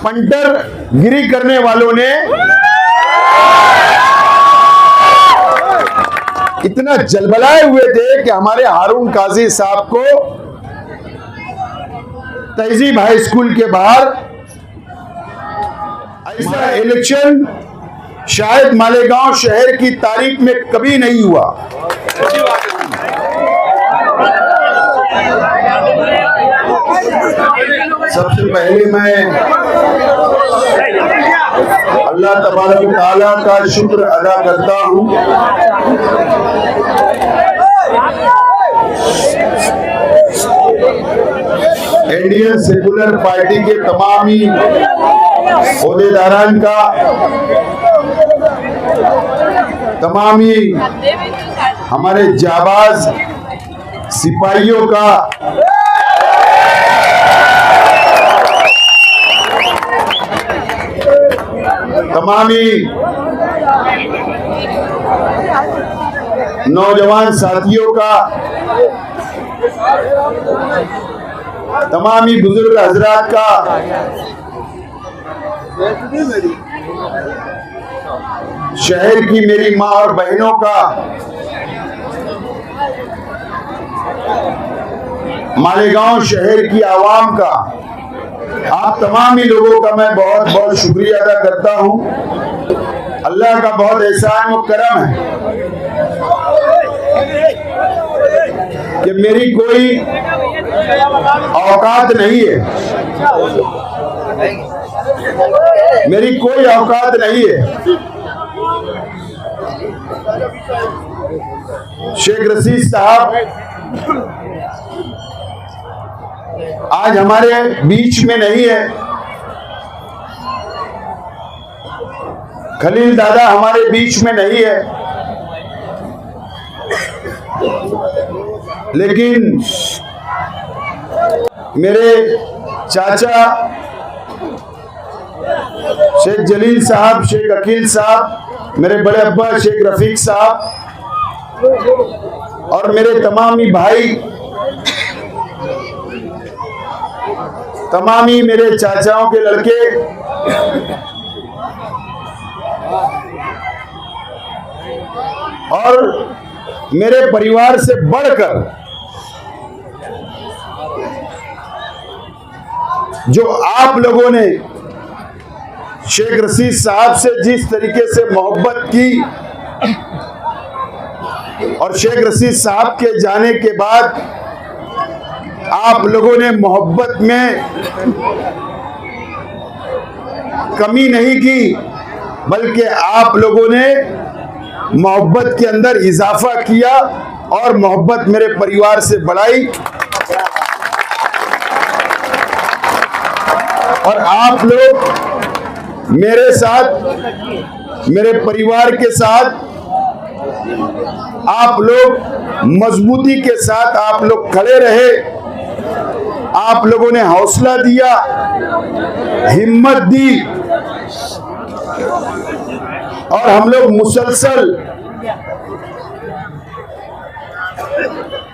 Punter गिरी करने वालों ने इतना जलबलाए हुए थे कि हमारे हारून काजी साहब को तहजीब हाई स्कूल के बाहर ऐसा इलेक्शन शायद मालेगांव शहर की तारीख में कभी नहीं हुआ। सबसे पहले मैं अल्लाह तबारक व तआला का शुक्र अदा करता हूं। इंडियन सेकुलर पार्टी के तमामी ओहदेदारान का, तमामी हमारे जाबाज सिपाहियों का, तमामी नौजवान साथियों का, तमामी बुजुर्ग हजरात का, शहर की मेरी माँ और बहनों का, मालेगांव शहर की आवाम का, आप तमाम ही लोगों का मैं बहुत बहुत शुक्रिया अदा करता हूं। अल्लाह का बहुत एहसान व करम है कि मेरी कोई औकात नहीं है, मेरी कोई औकात नहीं है। शेख रशीद साहब आज हमारे बीच में नहीं है, खलील दादा हमारे बीच में नहीं है, लेकिन मेरे चाचा शेख जलील साहब, शेख अकील साहब, मेरे बड़े अब्बा शेख रफीक साहब और मेरे तमामी भाई, तमामी मेरे चाचाओं के लड़के और मेरे परिवार से बढ़कर जो आप लोगों ने शेख रशीद साहब से जिस तरीके से मोहब्बत की और शेख रशीद साहब के जाने के बाद आप लोगों ने मोहब्बत में कमी नहीं की, बल्कि आप लोगों ने मोहब्बत के अंदर इजाफा किया और मोहब्बत मेरे परिवार से बढ़ाई। और आप लोग मेरे साथ, मेरे परिवार के साथ, आप लोग मजबूती के साथ आप लोग खड़े रहे, आप लोगों ने हौसला दिया, हिम्मत दी और हम लोग मुसलसल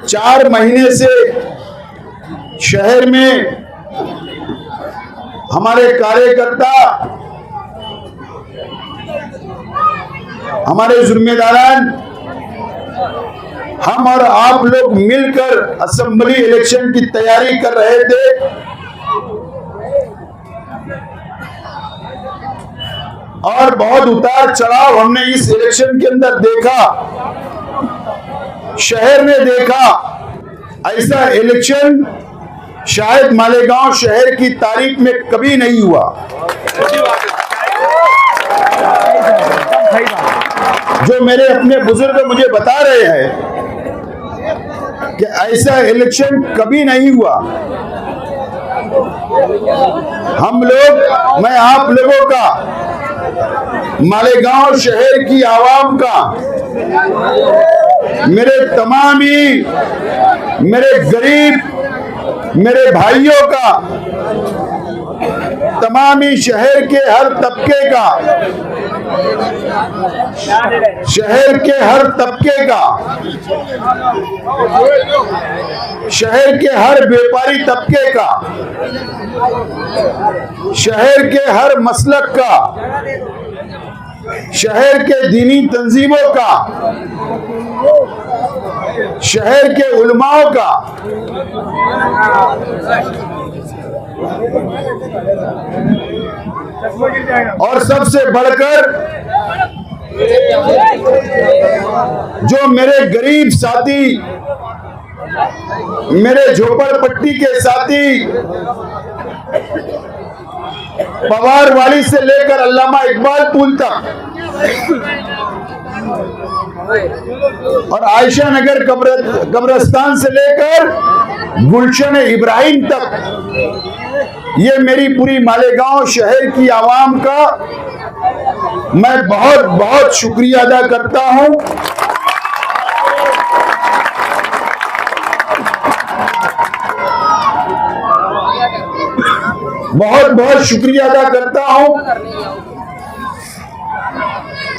4 महीने से शहर में हमारे कार्यकर्ता, हमारे जिम्मेदारान, हम और आप लोग मिलकर असेंबली इलेक्शन की तैयारी कर रहे थे और बहुत उतार चढ़ाव हमने इस इलेक्शन के अंदर देखा, शहर ने देखा। ऐसा इलेक्शन शायद मालेगांव शहर की तारीख में कभी नहीं हुआ। जो मेरे अपने बुजुर्ग मुझे बता रहे हैं कि ऐसा इलेक्शन कभी नहीं हुआ। हम लोग, मैं आप लोगों का, मालेगांव शहर की आवाम का, मेरे तमामी, मेरे गरीब, मेरे भाइयों का तमामी शहर के हर तबके का, शहर के हर तबके का, शहर के हर व्यापारी तबके का, शहर के हर मसलक का, शहर के दीनी तंजीमों का, शहर के उलमाओं का, और सबसे बढ़कर जो मेरे गरीब साथी, मेरे झोपड़पट्टी के साथी, पवार वाली से लेकर अल्लामा इकबाल पुल तक और आयशा नगर कब्रिस्तान से लेकर गुलशन इब्राहिम तक, ये मेरी पूरी मालेगांव शहर की आवाम का मैं बहुत बहुत शुक्रिया अदा करता हूं। बहुत बहुत शुक्रिया अदा करता हूं।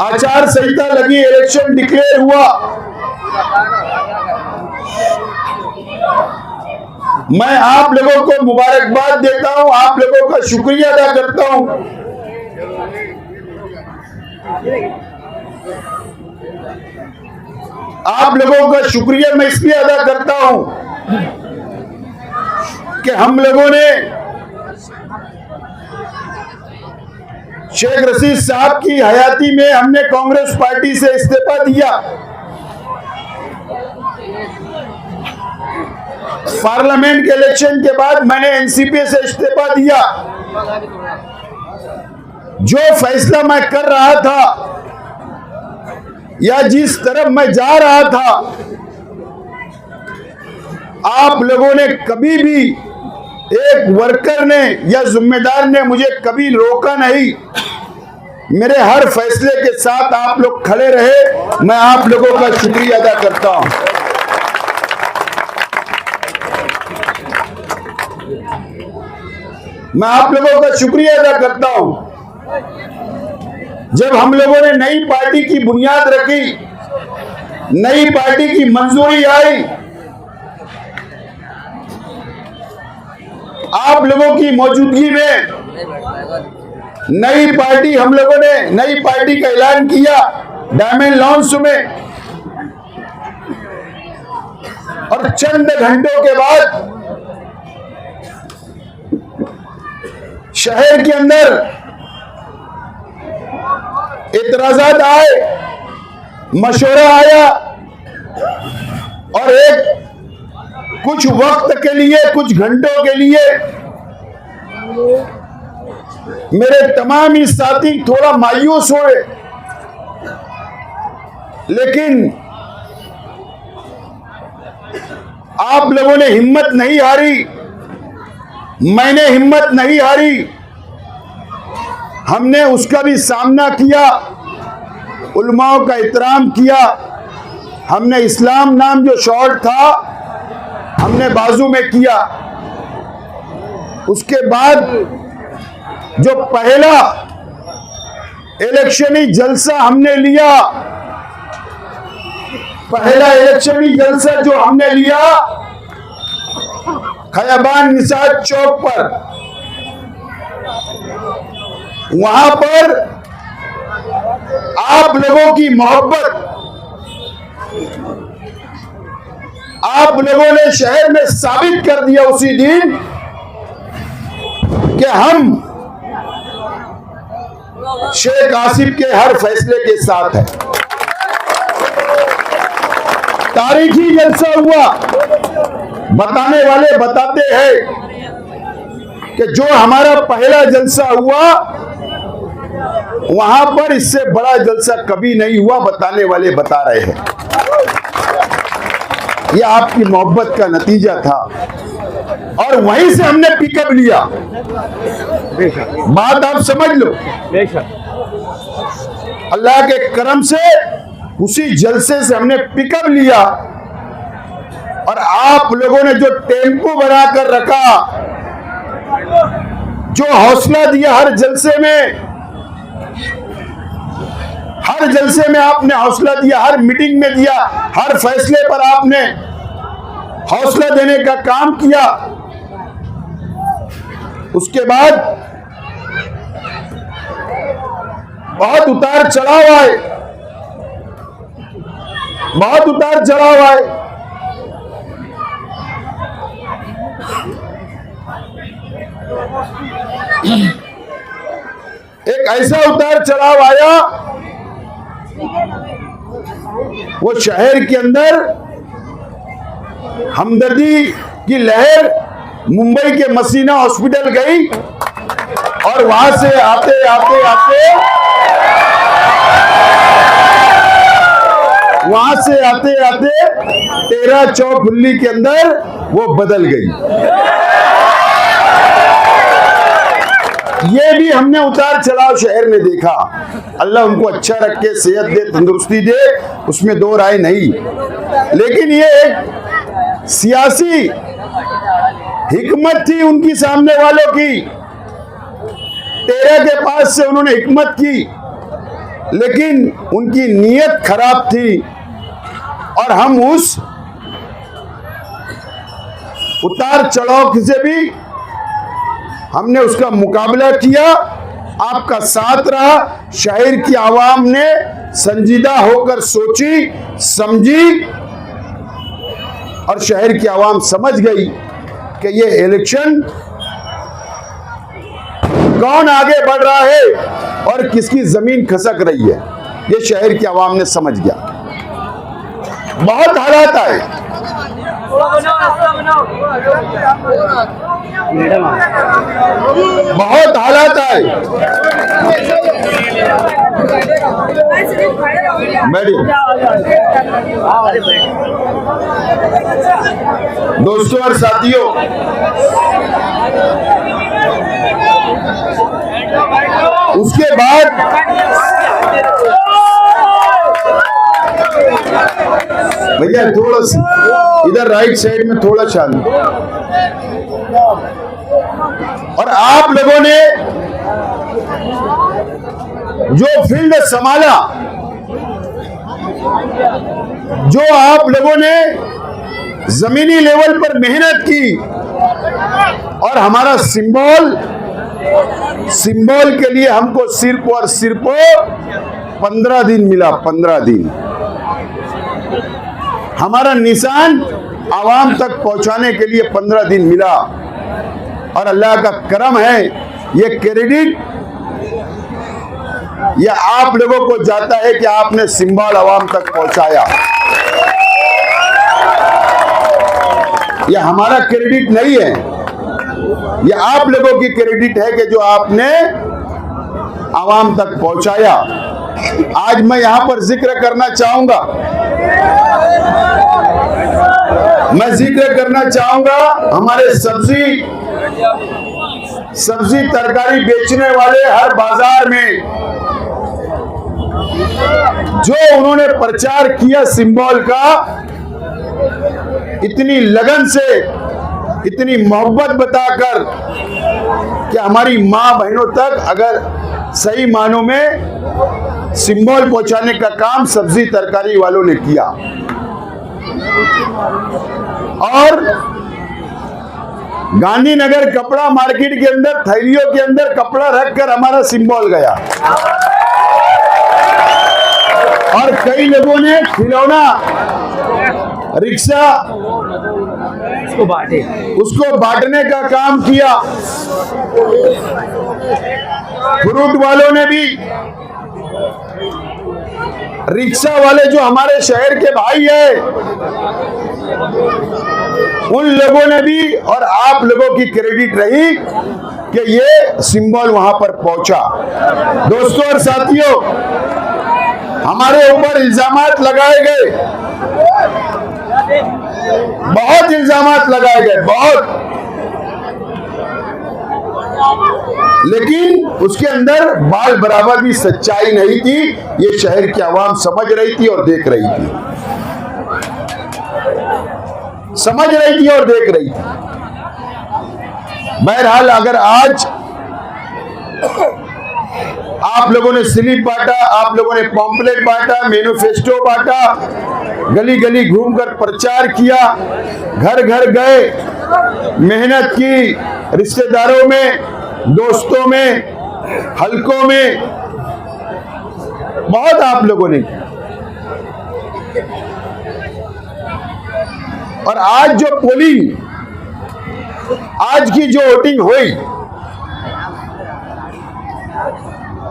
आचार संहिता लगी, इलेक्शन डिक्लेयर हुआ, मैं आप लोगों को मुबारकबाद देता हूं, आप लोगों का शुक्रिया अदा करता हूं। आप लोगों का शुक्रिया मैं इसलिए अदा करता हूं कि हम लोगों ने शेख रशीद साहब की हयाती में हमने कांग्रेस पार्टी से इस्तीफा दिया। पार्लियामेंट के इलेक्शन के बाद मैंने एनसीपी से इस्तीफा दिया। जो फैसला मैं कर रहा था या जिस तरफ मैं जा रहा था, आप लोगों ने कभी भी, एक वर्कर ने या जिम्मेदार ने मुझे कभी रोका नहीं। मेरे हर फैसले के साथ आप लोग खड़े रहे, मैं आप लोगों का शुक्रिया अदा करता हूं। मैं आप लोगों का शुक्रिया अदा करता हूं। जब हम लोगों ने नई पार्टी की बुनियाद रखी, नई पार्टी की मंजूरी आई, आप लोगों की मौजूदगी में नई पार्टी, हम लोगों ने नई पार्टी का ऐलान किया डायमंड लॉन्च में, और चंद घंटों के बाद शहर के अंदर इतराजात आए, मशवरा आया, और कुछ वक्त के लिए, कुछ घंटों के लिए मेरे तमाम ही साथी थोड़ा मायूस हुए, लेकिन आप लोगों ने हिम्मत नहीं हारी, मैंने हिम्मत नहीं हारी। हमने उसका भी सामना किया, उलमाओं का एहतराम किया। हमने इस्लाम नाम जो शॉर्ट था, हमने बाजू में किया। उसके बाद जो पहला इलेक्शनी जलसा हमने लिया, पहला इलेक्शनी जलसा जो हमने लिया खयाबान निसार चौक पर, वहां पर आप लोगों की मोहब्बत, आप लोगों ने शहर में साबित कर दिया उसी दिन कि हम शेख आसिफ के हर फैसले के साथ हैं। तारीखी जलसा हुआ। बताने वाले बताते हैं कि जो हमारा पहला जलसा हुआ, वहां पर इससे बड़ा जलसा कभी नहीं हुआ, बताने वाले बता रहे हैं। यह आपकी मोहब्बत का नतीजा था, और वहीं से हमने पिकअप लिया। बात आप समझ लो। अल्लाह के करम से उसी जलसे से हमने पिकअप लिया, और आप लोगों ने जो टेम्पो बनाकर रखा, जो हौसला दिया हर जलसे में आपने हौसला दिया, हर मीटिंग में दिया, हर फैसले पर आपने हौसला देने का काम किया। उसके बाद बहुत उतार चढ़ाव आए, बहुत उतार चढ़ाव आए। एक ऐसा उतार चढ़ाव आया, वो शहर के अंदर हमदर्दी की लहर मुंबई के मसीना हॉस्पिटल गई और वहां से आते 13 चौखुल्ली के अंदर वो बदल गई। ये भी हमने उतार चढ़ाव शहर में देखा। अल्लाह उनको अच्छा रखे, सेहत दे, तंदुरुस्ती दे, उसमें दो राय नहीं। लेकिन ये एक सियासी हिकमत थी उनकी, सामने वालों की। 13 के पास से उन्होंने हिकमत की, लेकिन उनकी नीयत खराब थी और हम उस उतार चढ़ाव से भी हमने उसका मुकाबला किया। आपका साथ रहा। शहर की आवाम ने संजीदा होकर सोची, समझी और शहर की आवाम समझ गई कि ये इलेक्शन कौन आगे बढ़ रहा है और किसकी जमीन खसक रही है, ये शहर की आवाम ने समझ गया। बहुत हालात आए, बहुत हालात आए। दोस्तों और साथियों, उसके बाद भैया थोड़ा इधर राइट साइड में थोड़ा चालू। और आप लोगों ने जो फील्ड संभाला, जो आप लोगों ने जमीनी लेवल पर मेहनत की, और हमारा सिंबल के लिए हमको सिर्फ और सिर्फ 15 दिन मिला। 15 दिन हमारा निशान आवाम तक पहुंचाने के लिए 15 दिन मिला। और अल्लाह का करम है, ये क्रेडिट ये आप लोगों को जाता है कि आपने सिंबल आवाम तक पहुंचाया। ये हमारा क्रेडिट नहीं है, ये आप लोगों की क्रेडिट है कि जो आपने आवाम तक पहुंचाया। आज मैं यहां पर जिक्र करना चाहूंगा, हमारे सब्जी तरकारी बेचने वाले हर बाजार में जो उन्होंने प्रचार किया सिंबल का, इतनी लगन से, इतनी मोहब्बत बताकर कि हमारी माँ बहनों तक अगर सही मानों में सिंबल पहुंचाने का काम सब्जी तरकारी वालों ने किया। और गांधीनगर कपड़ा मार्केट के अंदर थैलियों के अंदर कपड़ा रखकर हमारा सिंबल गया। और कई लोगों ने खिलौना रिक्शा उसको बांटने का काम किया। फ्रूट वालों ने भी, रिक्शा वाले जो हमारे शहर के भाई हैं, उन लोगों ने भी, और आप लोगों की क्रेडिट रही कि ये सिंबल वहां पर पहुंचा। दोस्तों और साथियों, हमारे ऊपर इल्जामात लगाए गए, बहुत इल्जामात लगाए गए, बहुत, लेकिन उसके अंदर बाल बराबर भी सच्चाई नहीं थी। ये शहर की आवाम समझ रही थी और देख रही थी, समझ रही थी और देख रही थी। बहरहाल, अगर आज आप लोगों ने स्लिप बांटा, आप लोगों ने पॉम्पलेट बांटा, मैनिफेस्टो बांटा, गली गली घूमकर प्रचार किया, घर घर गए, मेहनत की, रिश्तेदारों में, दोस्तों में, हलकों में, बहुत आप लोगों ने किया। और आज जो पोलिंग, आज की जो वोटिंग हुई,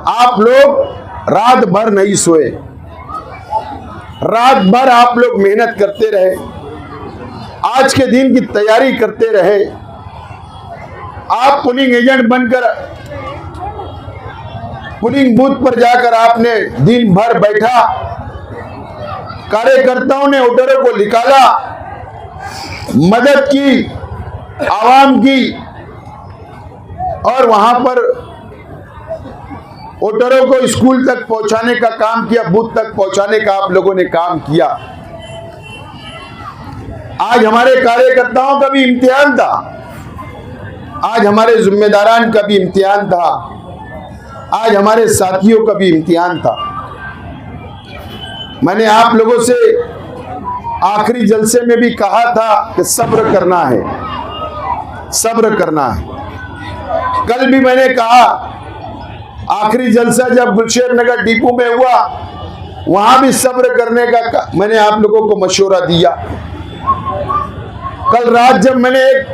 आप लोग रात भर नहीं सोए, रात भर आप लोग मेहनत करते रहे, आज के दिन की तैयारी करते रहे। आप पोलिंग एजेंट बनकर पोलिंग बूथ पर जाकर आपने दिन भर बैठा, कार्यकर्ताओं ने वोटरों को निकाला, मदद की आवाम की, और वहां पर वोटरों को स्कूल तक पहुंचाने का काम किया, बूथ तक पहुंचाने का आप लोगों ने काम किया। आज हमारे कार्यकर्ताओं का भी इम्तिहान था, आज हमारे जिम्मेदारान का भी इम्तिहान था, आज हमारे साथियों का भी इम्तिहान था। मैंने आप लोगों से आखिरी जलसे में भी कहा था कि सब्र करना है, सब्र करना है। कल भी मैंने कहा, आखिरी जलसा जब गुलशेर नगर डिपो में हुआ, वहां भी सब्र करने का मैंने आप लोगों को मशवरा दिया। कल रात जब मैंने एक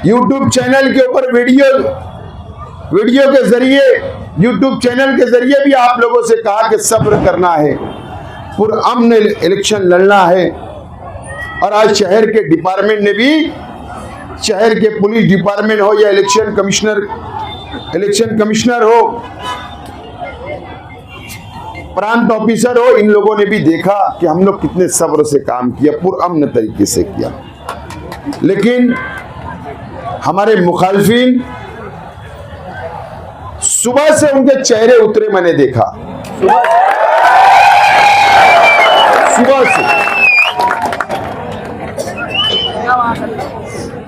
YouTube चैनल के ऊपर वीडियो के जरिए, YouTube चैनल के जरिए भी आप लोगों से कहा कि सब्र करना है, पुरअमन इलेक्शन लड़ना है। और आज शहर के डिपार्टमेंट ने भी, शहर के पुलिस डिपार्टमेंट हो या इलेक्शन कमिश्नर हो, प्रांत ऑफिसर हो, इन लोगों ने भी देखा कि हम लोग कितने सब्र से काम किया, पुरअमन तरीके से किया। लेकिन हमारे मुखालिफिन, सुबह से उनके चेहरे उतरे, मैंने देखा सुबह से,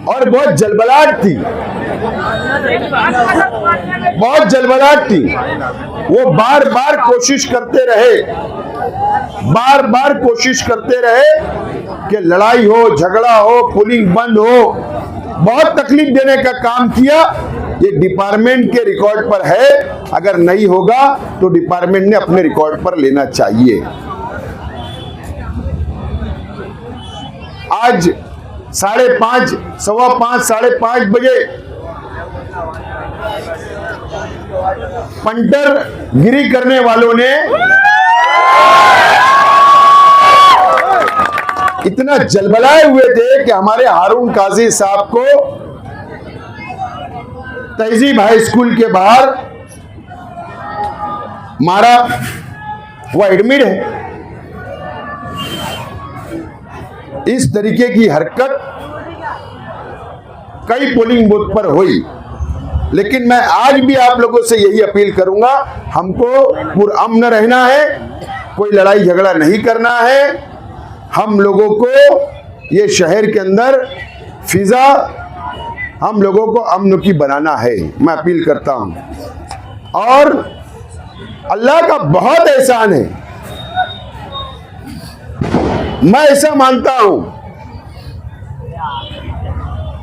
और बहुत जलबलाहट थी, बहुत जलबलाहट थी। वो बार बार कोशिश करते रहे, बार बार कोशिश करते रहे कि लड़ाई हो, झगड़ा हो, पोलिंग बंद हो, बहुत तकलीफ देने का काम किया। ये डिपार्टमेंट के रिकॉर्ड पर है, अगर नहीं होगा तो डिपार्टमेंट ने अपने रिकॉर्ड पर लेना चाहिए। आज 5:30, 5:15, 5:30 बजे पंटर गिरी करने वालों ने इतना जलबलाए हुए थे कि हमारे हारून काजी साहब को तहजीब हाई स्कूल के बाहर मारा, वो एडमिट है। इस तरीके की हरकत कई पोलिंग बूथ पर हुई। लेकिन मैं आज भी आप लोगों से यही अपील करूंगा, हमको पुरअमन रहना है, कोई लड़ाई झगड़ा नहीं करना है। हम लोगों को ये शहर के अंदर फिजा हम लोगों को अमन की बनाना है, मैं अपील करता हूं। और अल्लाह का बहुत एहसान है, मैं ऐसा मानता हूं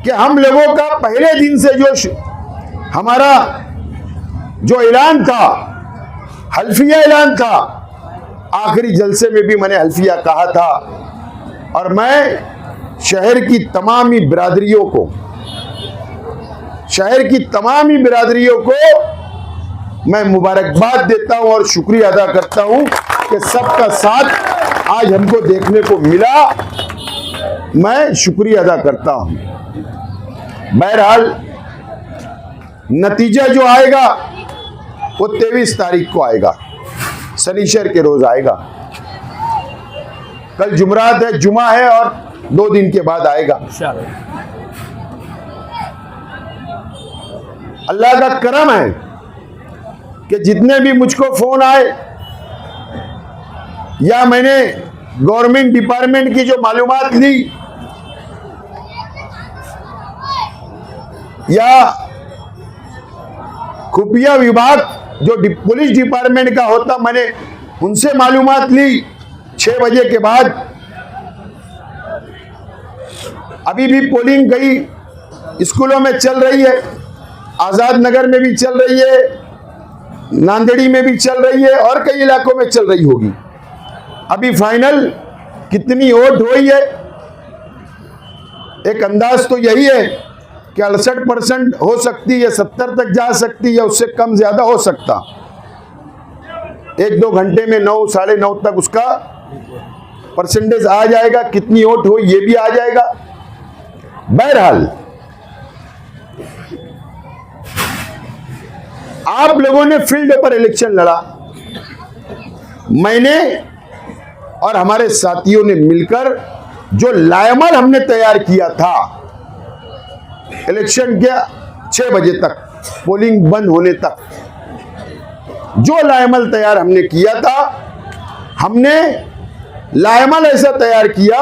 कि हम लोगों का पहले दिन से जो हमारा जो ऐलान था, हल्फिया ऐलान था, आखिरी जलसे में भी मैंने हल्फिया कहा था। और मैं शहर की तमाम ही बिरादरियों को, शहर की तमाम ही बिरादरियों को मैं मुबारकबाद देता हूं और शुक्रिया अदा करता हूं कि सबका साथ आज हमको देखने को मिला। मैं शुक्रिया अदा करता हूं। बहरहाल नतीजा जो आएगा वो 23 तारीख को आएगा, शनिचर के रोज आएगा। कल जुमरात है, जुमा है, और 2 दिन के बाद आएगा। अल्लाह का करम है कि जितने भी मुझको फोन आए या मैंने गवर्नमेंट डिपार्टमेंट की जो मालूमात ली या खुफिया विभाग जो पुलिस डिपार्टमेंट का होता, मैंने उनसे मालूमात ली 6 बजे के बाद। अभी भी पोलिंग कई स्कूलों में चल रही है, आजाद नगर में भी चल रही है, नांदेड़ी में भी चल रही है और कई इलाकों में चल रही होगी। अभी फाइनल कितनी वोट हुई है, एक अंदाज तो यही है कि 68% हो सकती है, 70 तक जा सकती है, उससे कम ज्यादा हो सकता। 1-2 घंटे में 9, 9:30 तक उसका परसेंटेज आ जाएगा, कितनी वोट हो ये भी आ जाएगा। बहरहाल आप लोगों ने फील्ड पर इलेक्शन लड़ा, मैंने और हमारे साथियों ने मिलकर जो लाएमल हमने तैयार किया था इलेक्शन के 6 बजे तक, पोलिंग बंद होने तक, जो लाएमल तैयार हमने किया था, हमने लाएमल ऐसा तैयार किया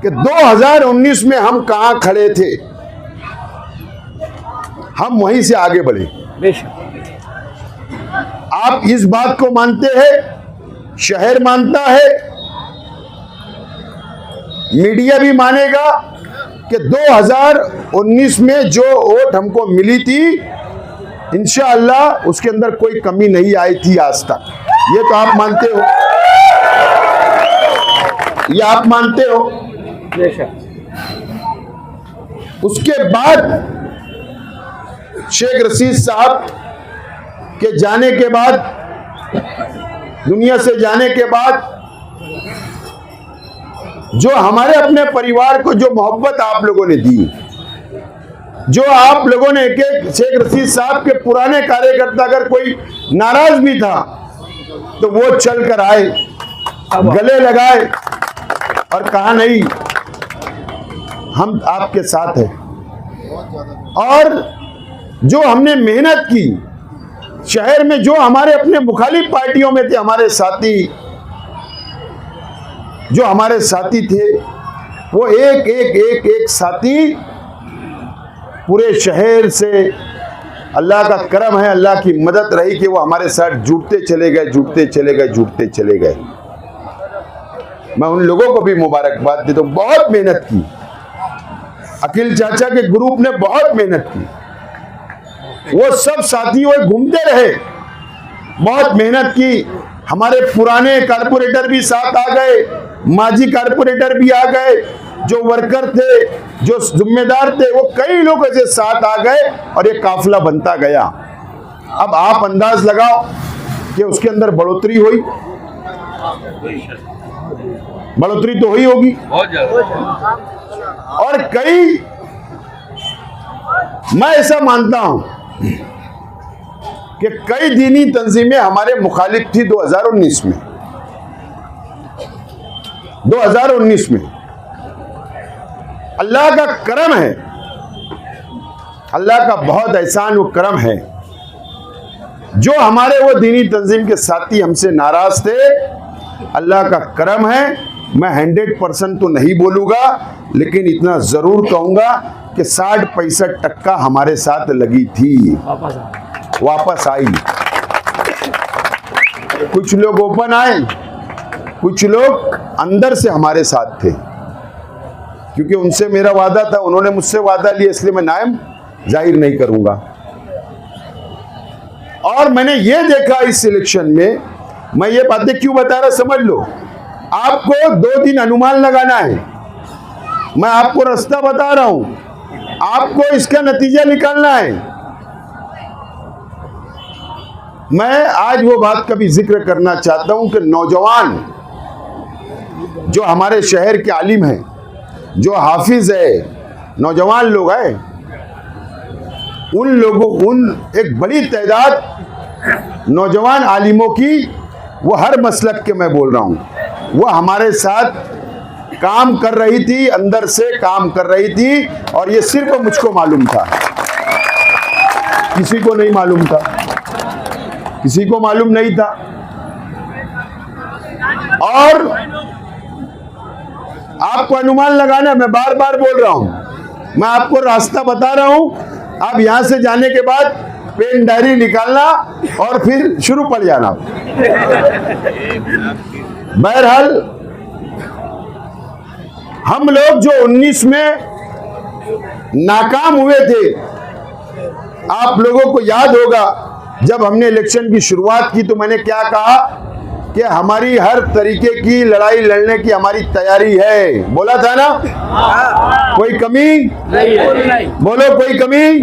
कि 2019 में हम कहां खड़े थे, हम वहीं से आगे बढ़े। आप इस बात को मानते हैं, शहर मानता है, मीडिया भी मानेगा कि 2019 में जो वोट हमको मिली थी इंशाअल्लाह उसके अंदर कोई कमी नहीं आई थी आज तक। ये तो आप मानते हो, ये आप मानते हो। उसके बाद शेख रशीद साहब के जाने के बाद, दुनिया से जाने के बाद, जो हमारे अपने परिवार को जो मोहब्बत आप लोगों ने दी, जो आप लोगों ने एक शेख रशीद साहब के पुराने कार्यकर्ता अगर कोई नाराज भी था तो वो चल कर आए, गले लगाए और कहा नहीं हम आपके साथ हैं। और जो हमने मेहनत की शहर में, जो हमारे अपने मुखालिफ पार्टियों में थे हमारे साथी, जो हमारे साथी थे, वो एक साथी पूरे शहर से, अल्लाह का करम है, अल्लाह की मदद रही कि वो हमारे साथ जुड़ते चले गए, जुड़ते चले गए, जुड़ते चले गए। मैं उन लोगों को भी मुबारकबाद देता हूं, बहुत मेहनत की। अखिल चाचा के ग्रुप ने बहुत मेहनत की, वो सब साथियों घूमते रहे, बहुत मेहनत की। हमारे पुराने कारपोरेटर भी साथ आ गए, माजी कारपोरेटर भी आ गए, जो वर्कर थे, जो जिम्मेदार थे, वो कई लोग ऐसे साथ आ गए और ये काफिला बनता गया। अब आप अंदाज लगाओ कि उसके अंदर बढ़ोतरी हुई, बढ़ोतरी तो हुई होगी बहुत ज्यादा। और कई, मैं ऐसा मानता हूं कि कई दीनी तंजीमें हमारे मुखालिफ थी 2019 में। 2019 में अल्लाह का करम है, अल्लाह का बहुत एहसान व करम है, जो हमारे वो दीनी तंजीम के साथी हमसे नाराज थे, अल्लाह का करम है। मैं 100% तो नहीं बोलूंगा, लेकिन इतना जरूर कहूंगा कि 60-65% हमारे साथ लगी थी, वापस आई। कुछ लोग ओपन आए, कुछ लोग अंदर से हमारे साथ थे, क्योंकि उनसे मेरा वादा था, उन्होंने मुझसे वादा लिया, इसलिए मैं नाम जाहिर नहीं करूंगा। और मैंने ये देखा इस इलेक्शन में, मैं ये बातें क्यों बता रहा समझ लो। आपको 2 दिन अनुमान लगाना है, मैं आपको रास्ता बता रहा हूं, आपको इसका नतीजा निकालना है। मैं आज वो बात का भी जिक्र करना चाहता हूं कि नौजवान जो हमारे शहर के आलिम हैं, जो हाफिज है, नौजवान लोग हैं, उन लोगों, उन एक बड़ी तादाद नौजवान आलिमों की, वो हर मसलक के मैं बोल रहा हूं, वो हमारे साथ काम कर रही थी, अंदर से काम कर रही थी, और ये सिर्फ मुझको मालूम था, किसी को नहीं मालूम था, किसी को मालूम नहीं था। और आपको अनुमान लगाना, मैं बार बार बोल रहा हूं, मैं आपको रास्ता बता रहा हूं। आप यहां से जाने के बाद पेन डायरी निकालना और फिर शुरू पड़ जाना। बहरहाल हम लोग जो 19 में नाकाम हुए थे, आप लोगों को याद होगा जब हमने इलेक्शन की शुरुआत की तो मैंने क्या कहा कि हमारी हर तरीके की लड़ाई लड़ने की हमारी तैयारी है। बोला था ना? कोई कमी नहीं। बोलो, कोई कमी नहीं।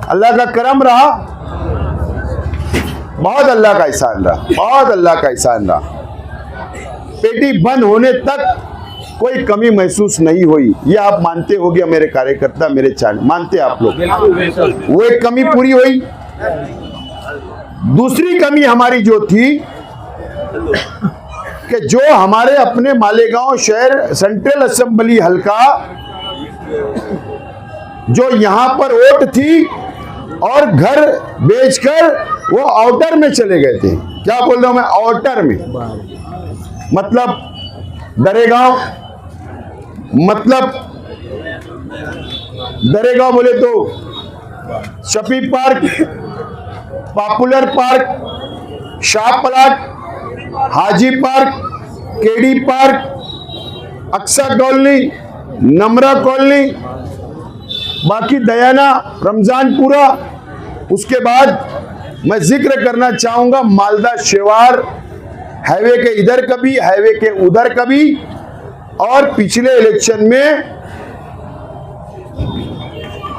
अल्लाह का करम रहा, बहुत अल्लाह का एहसान रहा, बहुत अल्लाह का एहसान रहा। पेटी बंद होने तक कोई कमी महसूस नहीं हुई। ये आप मानते होगे, मेरे कार्यकर्ता, मेरे चाल मानते आप लोग। वो एक कमी पूरी हुई। दूसरी कमी हमारी जो थी कि जो हमारे अपने मालेगांव शहर सेंट्रल असेंबली हल्का, जो यहां पर वोट थी और घर बेचकर वो आउटर में चले गए थे। क्या बोल रहा हूं मैं? आउटर में, मतलब दरेगांव, मतलब दरेगांव बोले तो Shafi park, popular park, Shah plot, Haji park, KD park, Aqsa colony, Namra colony, बाकी दयाना, रमजानपुरा। उसके बाद मैं जिक्र करना चाहूंगा मालदा शेवार, हाईवे के इधर कभी, हाईवे के उधर कभी, और पिछले इलेक्शन में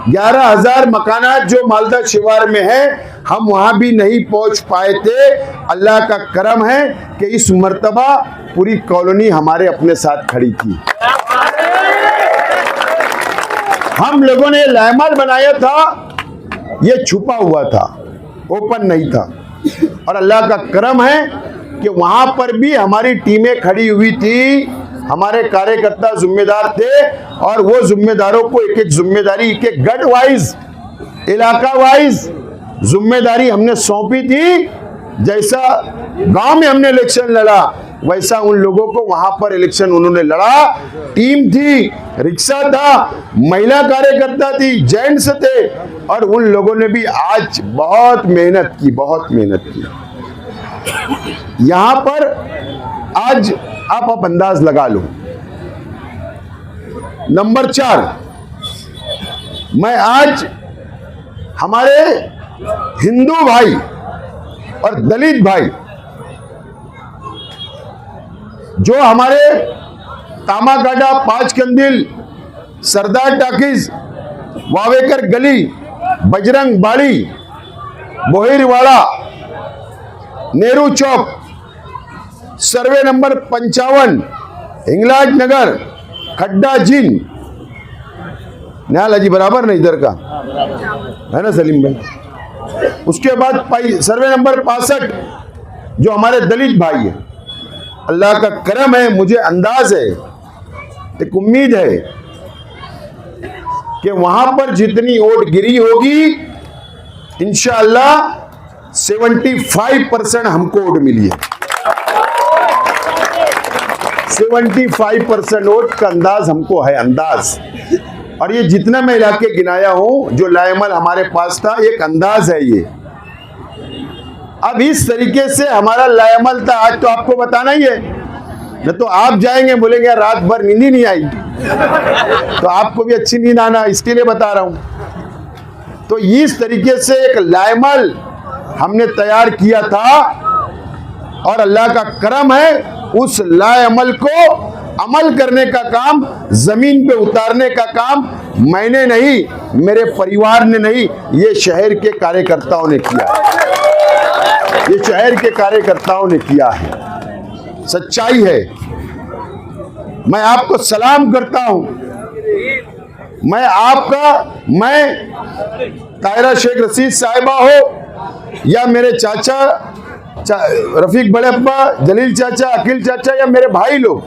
11,000 मकानात जो मालदा शिवार में है, हम वहां भी नहीं पहुंच पाए थे। अल्लाह का करम है कि इस मर्तबा पूरी कॉलोनी हमारे अपने साथ खड़ी थी। हम लोगों ने लाइमल बनाया था, ये छुपा हुआ था, ओपन नहीं था, और अल्लाह का करम है कि वहां पर भी हमारी टीमें खड़ी हुई थी, हमारे कार्यकर्ता जिम्मेदार थे, और वो जिम्मेदारों को एक एक जिम्मेदारी, एक एक गढ़ वाइज, इलाका वाइज जिम्मेदारी हमने सौंपी थी। जैसा गांव में हमने इलेक्शन लड़ा, वैसा उन लोगों को वहां पर इलेक्शन उन्होंने लड़ा। टीम थी, रिक्शा था, महिला कार्यकर्ता थी, जेंट्स थे, और उन लोगों ने भी आज बहुत मेहनत की, बहुत मेहनत की। यहां पर आज आप अंदाज लगा लो। नंबर 4, मैं आज हमारे हिंदू भाई और दलित भाई जो हमारे तामागाडा, पांच कंदिल, सरदार टाकीज, वावेकर गली, बजरंग बाड़ी, बोहिरवाड़ा, नेहरू चौक, सर्वे नंबर 55, हिंगलाज नगर, खड्डा जिन, न्याला जी बराबर ना इधर का है ना सलीम भाई। उसके बाद सर्वे नंबर 65 जो हमारे दलित भाई है। अल्लाह का करम है, मुझे अंदाज है, एक उम्मीद है कि वहां पर जितनी वोट गिरी होगी इंशाअल्लाह 75% हमको वोट मिली है। 75% वोट का अंदाज हमको है, अंदाज। और ये जितना मैं इलाके गिनाया हूं, जो लाइमल हमारे पास था, एक अंदाज है ये। अब इस तरीके से हमारा लाइमल था, आज तो आपको बताना ही है, न तो आप जाएंगे बोलेंगे रात भर नींद ही नहीं आई, तो आपको भी अच्छी नींद आना, इसके लिए बता रहा हूं। तो इस तरीके से एक लाइमल हमने तैयार किया था, और अल्लाह का करम है उस लाइमल को अमल करने का काम, जमीन पे उतारने का काम मैंने नहीं, मेरे परिवार ने नहीं, ये शहर के कार्यकर्ताओं ने किया है। ये शहर के कार्यकर्ताओं ने किया है, सच्चाई है। मैं आपको सलाम करता हूं। मैं तायरा शेख रशीद साहिबा हो, या मेरे चाचा रफीक बड़े अब्बा, जलील चाचा, अकील चाचा, या मेरे भाई लोग,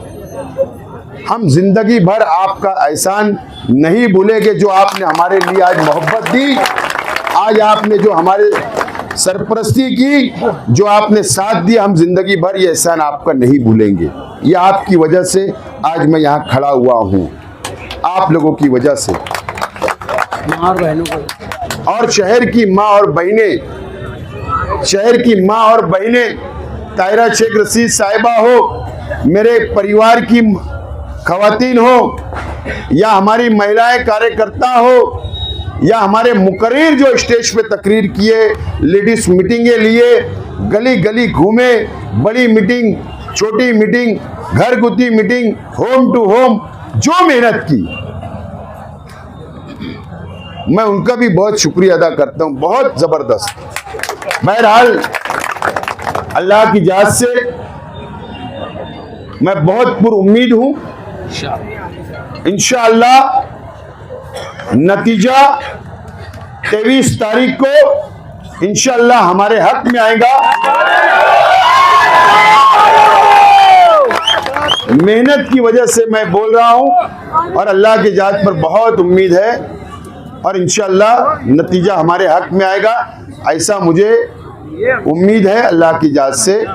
हम जिंदगी भर आपका एहसान नहीं भूलेंगे जो आपने हमारे लिए आज मोहब्बत दी, आज आपने जो हमारे सरपरस्ती की, जो आपने साथ दिया, हम जिंदगी भर ये एहसान आपका नहीं भूलेंगे। ये आपकी वजह से आज मैं यहाँ खड़ा हुआ हूँ, आप लोगों की वजह से। और शहर की माँ और बहनें ताहिरा शेख रशीद साहिबा हो, मेरे परिवार की खवातीन हो, या हमारी महिलाएं कार्यकर्ता हो, या हमारे मुकर्रिर जो स्टेज पे तकरीर किए, लेडीज मीटिंगें लिए, गली गली घूमे, बड़ी मीटिंग, छोटी मीटिंग, घरगुती मीटिंग, होम टू होम, जो मेहनत की, मैं उनका भी बहुत शुक्रिया अदा करता हूं, बहुत जबरदस्त। बहरहाल अल्लाह की जात से मैं बहुत पुरुम्मीद हूं, इंशाअल्लाह नतीजा 23 तारीख को इंशाअल्लाह हमारे हक में आएगा। मेहनत की वजह से मैं बोल रहा हूं और अल्लाह की जात पर बहुत उम्मीद है और इंशाअल्लाह नतीजा हमारे हक में आएगा, ऐसा मुझे उम्मीद है अल्लाह की जात से।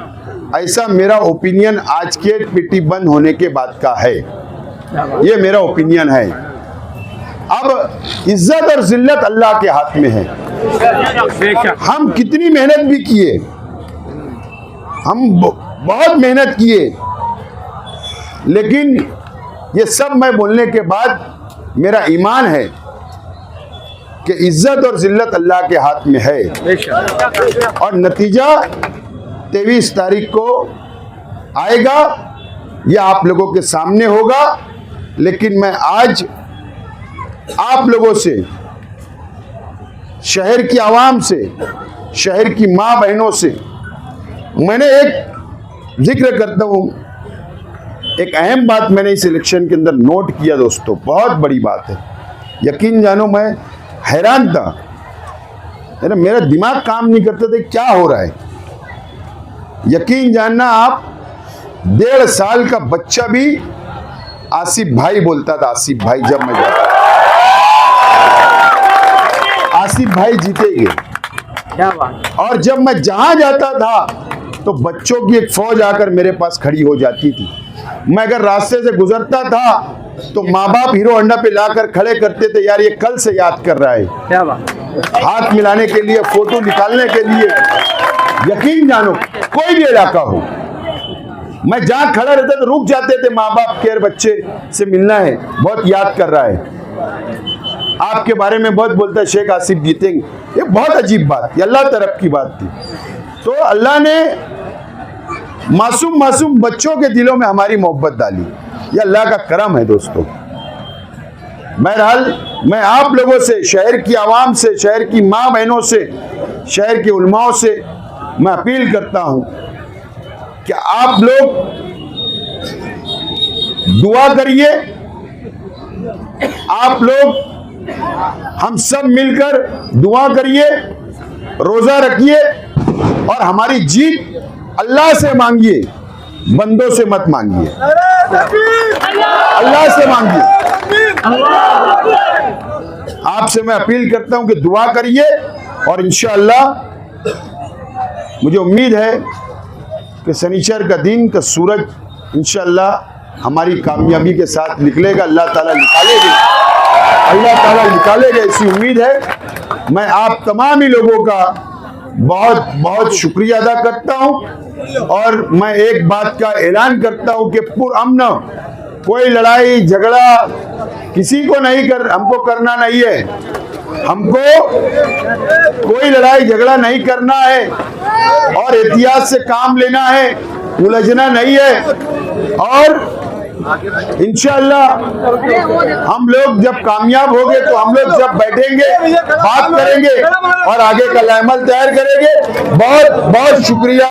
ऐसा मेरा ओपिनियन आज के पेटी बंद होने के बाद का है, ये मेरा ओपिनियन है। अब इज्जत और जिल्लत अल्लाह के हाथ में है। हम कितनी मेहनत भी किए, हम बहुत मेहनत किए, लेकिन ये सब मैं बोलने के बाद मेरा ईमान है कि इज्जत और जिल्लत अल्लाह के हाथ में है और नतीजा 23 तारीख को आएगा, यह आप लोगों के सामने होगा। लेकिन मैं आज आप लोगों से, शहर की आवाम से, शहर की माँ बहनों से, मैंने एक जिक्र करता हूँ, एक अहम बात मैंने इस इलेक्शन के अंदर नोट किया दोस्तों, बहुत बड़ी बात है। यकीन जानो मैं हैरान था, मेरा दिमाग काम नहीं करता था क्या हो रहा है। यकीन जानना आप, 1.5 साल का बच्चा भी आसिफ भाई बोलता था, आसिफ भाई। जब मैं जाता आसिफ भाई जीतेंगे, क्या बात। और जब मैं जहां जाता था तो बच्चों की एक फौज आकर मेरे पास खड़ी हो जाती थी। मैं अगर रास्ते से गुजरता था तो माँ बाप हीरो होंडा पे लाकर खड़े करते थे, यार ये कल से याद कर रहा है, क्या बात। हाथ मिलाने के लिए, फोटो निकालने के लिए। यकीन जानो कोई भी इलाका हो, मैं जहां खड़ा रहता तो रुक जाते थे माँ बाप के, बच्चे से मिलना है, बहुत याद कर रहा है, आपके बारे में बहुत बोलता है, शेख आसिफ जीतेंगे। ये बहुत अजीब बात, ये अल्लाह तरफ की बात थी। तो अल्लाह ने मासूम बच्चों के दिलों में हमारी मोहब्बत डाली, ये अल्लाह का करम है दोस्तों। बहरहाल मैं आप लोगों से, शहर की आवाम से, शहर की माँ बहनों से, शहर के उलमाओं से मैं अपील करता हूं कि आप लोग दुआ करिए, आप लोग हम सब मिलकर दुआ करिए, रोजा रखिए और हमारी जीत अल्लाह से मांगिए, बंदों से मत मांगिए, अल्लाह से मांगिए। आपसे मैं अपील करता हूं कि दुआ करिए और इंशाअल्लाह मुझे उम्मीद है कि शनिचर का दिन का सूरज इंशाअल्लाह हमारी कामयाबी के साथ निकलेगा, अल्लाह ताला निकालेगा, ऐसी उम्मीद है। मैं आप तमाम ही लोगों का बहुत बहुत शुक्रिया अदा करता हूं और मैं एक बात का ऐलान करता हूं कि पुरअमन, कोई लड़ाई झगड़ा किसी को हमको करना नहीं है, हमको कोई लड़ाई झगड़ा नहीं करना है और एहतियात से काम लेना है, उलझना नहीं है। और इंशाअल्लाह हम लोग जब कामयाब होंगे तो हम लोग जब बैठेंगे बात करेंगे और आगे का अमल तैयार करेंगे। बहुत बहुत शुक्रिया।